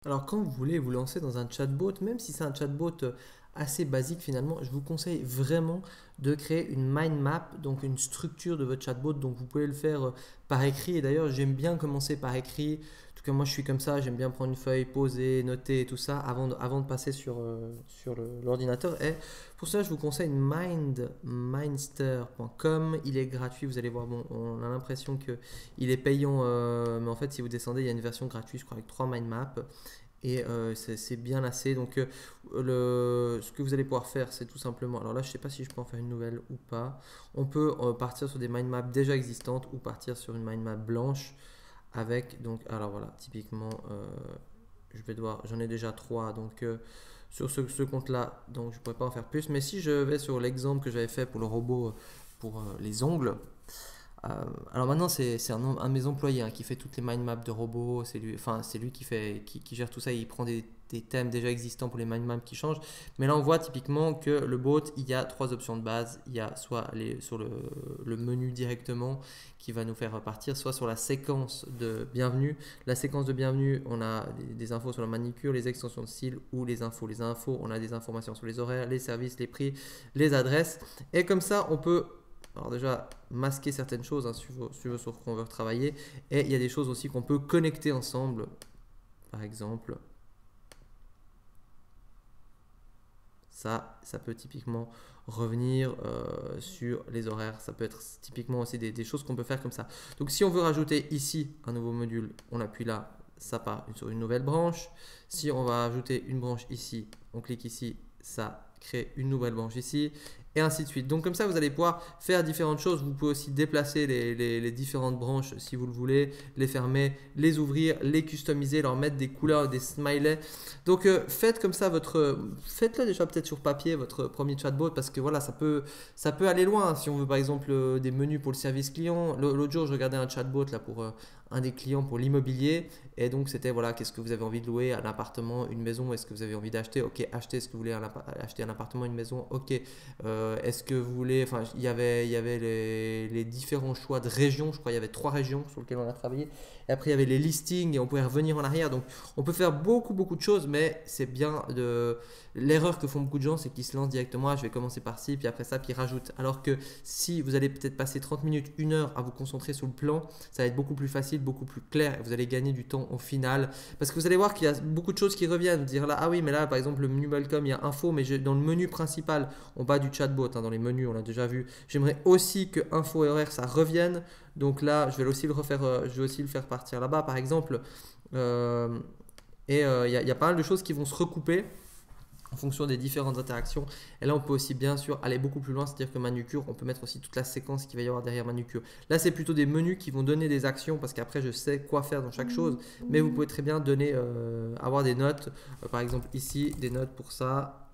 Alors quand vous voulez vous lancer dans un chatbot, même si c'est un chatbot assez basique finalement, je vous conseille vraiment de créer une mind map, donc une structure de votre chatbot. Donc vous pouvez le faire par écrit. Et d'ailleurs, j'aime bien commencer par écrit. En tout cas, moi je suis comme ça, j'aime bien prendre une feuille, poser, noter et tout ça avant de passer sur l'ordinateur. Et pour ça, je vous conseille mindster.com. Il est gratuit, vous allez voir. Bon, on a l'impression qu'il est payant, mais en fait, si vous descendez, il y a une version gratuite, je crois, avec 3 mind maps. Et c'est bien assez. Donc, ce que vous allez pouvoir faire, c'est tout simplement. Alors là, je ne sais pas si je peux en faire une nouvelle ou pas. On peut partir sur des mind maps déjà existantes ou partir sur une mind map blanche avec. Donc, alors voilà, typiquement, j'en ai déjà 3. Donc, sur ce compte-là, donc je ne pourrais pas en faire plus. Mais si je vais sur l'exemple que j'avais fait pour le robot pour les ongles. Alors maintenant, c'est un de mes employés qui fait toutes les mind maps de robots. C'est lui qui gère tout ça. Il prend des thèmes déjà existants pour les mind maps qui changent. Mais là, on voit typiquement que le bot, il y a 3 options de base. Il y a soit sur le menu directement qui va nous faire partir, soit sur la séquence de bienvenue. La séquence de bienvenue, on a des infos sur la manicure, les extensions de style ou les infos. Les infos, on a des informations sur les horaires, les services, les prix, les adresses. Et comme ça, on peut alors déjà masquer certaines choses suivant sur quoi on veut travailler. Et il y a des choses aussi qu'on peut connecter ensemble. Par exemple, ça peut typiquement revenir sur les horaires. Ça peut être typiquement aussi des choses qu'on peut faire comme ça. Donc si on veut rajouter ici un nouveau module, on appuie là, ça part sur une nouvelle branche. Si on va ajouter une branche ici, on clique ici, ça crée une nouvelle branche ici. Et ainsi de suite. Donc comme ça, vous allez pouvoir faire différentes choses. Vous pouvez aussi déplacer les différentes branches si vous le voulez, les fermer, les ouvrir, les customiser, leur mettre des couleurs, des smileys. Donc faites comme ça faites-le déjà peut-être sur papier votre premier chatbot parce que voilà, ça peut aller loin. Si on veut par exemple des menus pour le service client. L'autre jour, je regardais un chatbot là pour un des clients pour l'immobilier et donc c'était voilà, qu'est-ce que vous avez envie de louer, un appartement, une maison, est-ce que vous avez envie d'acheter, ok, acheter, est-ce que vous voulez acheter un appartement, une maison, ok. Est-ce que vous voulez, enfin, il y avait les différents choix de régions, je crois qu'il y avait 3 régions sur lesquelles on a travaillé. Et après, il y avait les listings et on pouvait revenir en arrière. Donc, on peut faire beaucoup, beaucoup de choses, mais c'est bien de. L'erreur que font beaucoup de gens, c'est qu'ils se lancent directement. Ah, je vais commencer par ci, puis après ça, puis ils rajoutent. Alors que si vous allez peut-être passer 30 minutes, 1 heure à vous concentrer sur le plan, ça va être beaucoup plus facile, beaucoup plus clair et vous allez gagner du temps au final. Parce que vous allez voir qu'il y a beaucoup de choses qui reviennent. Vous dire là, ah oui, mais là, par exemple, le menu Welcome, il y a info, mais dans le menu principal, on bas du chatbot, dans les menus, on l'a déjà vu. J'aimerais aussi que info et horaire, ça revienne. Donc là, je vais aussi le refaire, je vais aussi le faire partir là-bas, par exemple. Euh, et il y a pas mal de choses qui vont se recouper en fonction des différentes interactions. Et là, on peut aussi bien sûr aller beaucoup plus loin, c'est-à-dire que manucure, on peut mettre aussi toute la séquence qu'il va y avoir derrière manucure. Là, c'est plutôt des menus qui vont donner des actions parce qu'après, je sais quoi faire dans chaque chose. Mais vous pouvez très bien avoir des notes. Par exemple, ici, des notes pour ça,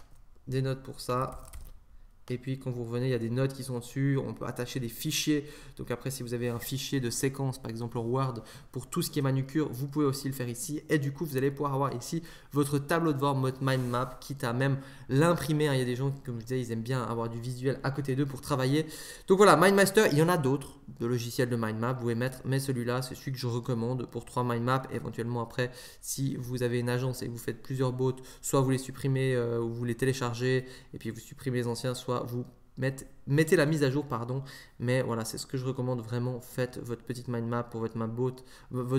des notes pour ça. Et puis quand vous revenez, il y a des notes qui sont dessus. On peut attacher des fichiers. Donc après, si vous avez un fichier de séquence, par exemple en Word, pour tout ce qui est manucure, vous pouvez aussi le faire ici. Et du coup, vous allez pouvoir avoir ici votre tableau de bord mode mind map, quitte à même l'imprimer. Il y a des gens, comme je disais, ils aiment bien avoir du visuel à côté d'eux pour travailler. Donc voilà, MindMaster, il y en a d'autres de logiciels de mind map, vous pouvez mettre, mais celui-là, c'est celui que je recommande pour 3 mind maps. Éventuellement après, si vous avez une agence et que vous faites plusieurs bots, soit vous les supprimez ou vous les téléchargez et puis vous supprimez les anciens, soit vous mettez la mise à jour, pardon. Mais voilà, c'est ce que je recommande vraiment. Faites votre petite mind map pour votre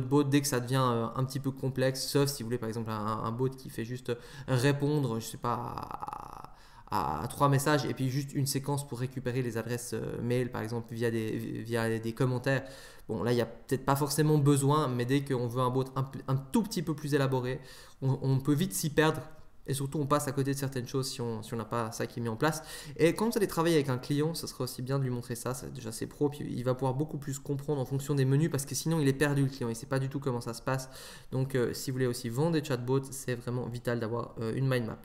bot dès que ça devient un petit peu complexe, sauf si vous voulez par exemple un bot qui fait juste répondre, je sais pas, à 3 messages et puis juste une séquence pour récupérer les adresses mail par exemple via des commentaires. Bon, là, il n'y a peut-être pas forcément besoin, mais dès qu'on veut un bot un tout petit peu plus élaboré, on peut vite s'y perdre. Et surtout, on passe à côté de certaines choses si on n'a pas ça qui est mis en place. Et quand vous allez travailler avec un client, ça serait aussi bien de lui montrer ça. Déjà, c'est pro. Puis il va pouvoir beaucoup plus comprendre en fonction des menus parce que sinon, il est perdu, le client. Il ne sait pas du tout comment ça se passe. Donc, si vous voulez aussi vendre des chatbots, c'est vraiment vital d'avoir une mind map.